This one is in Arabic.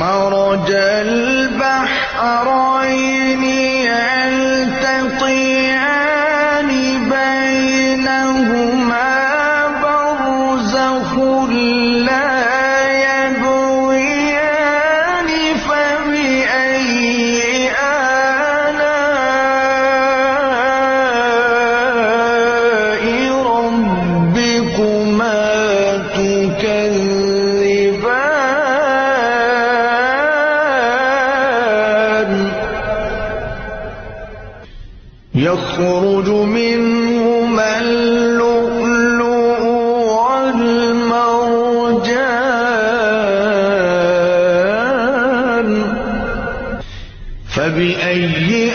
مرج البحرين يلتقيان بينهما برزخ لا يبغيان فبأي آلاء ربكما تكذبان يخرج منهما اللؤلؤ والمرجان فبأي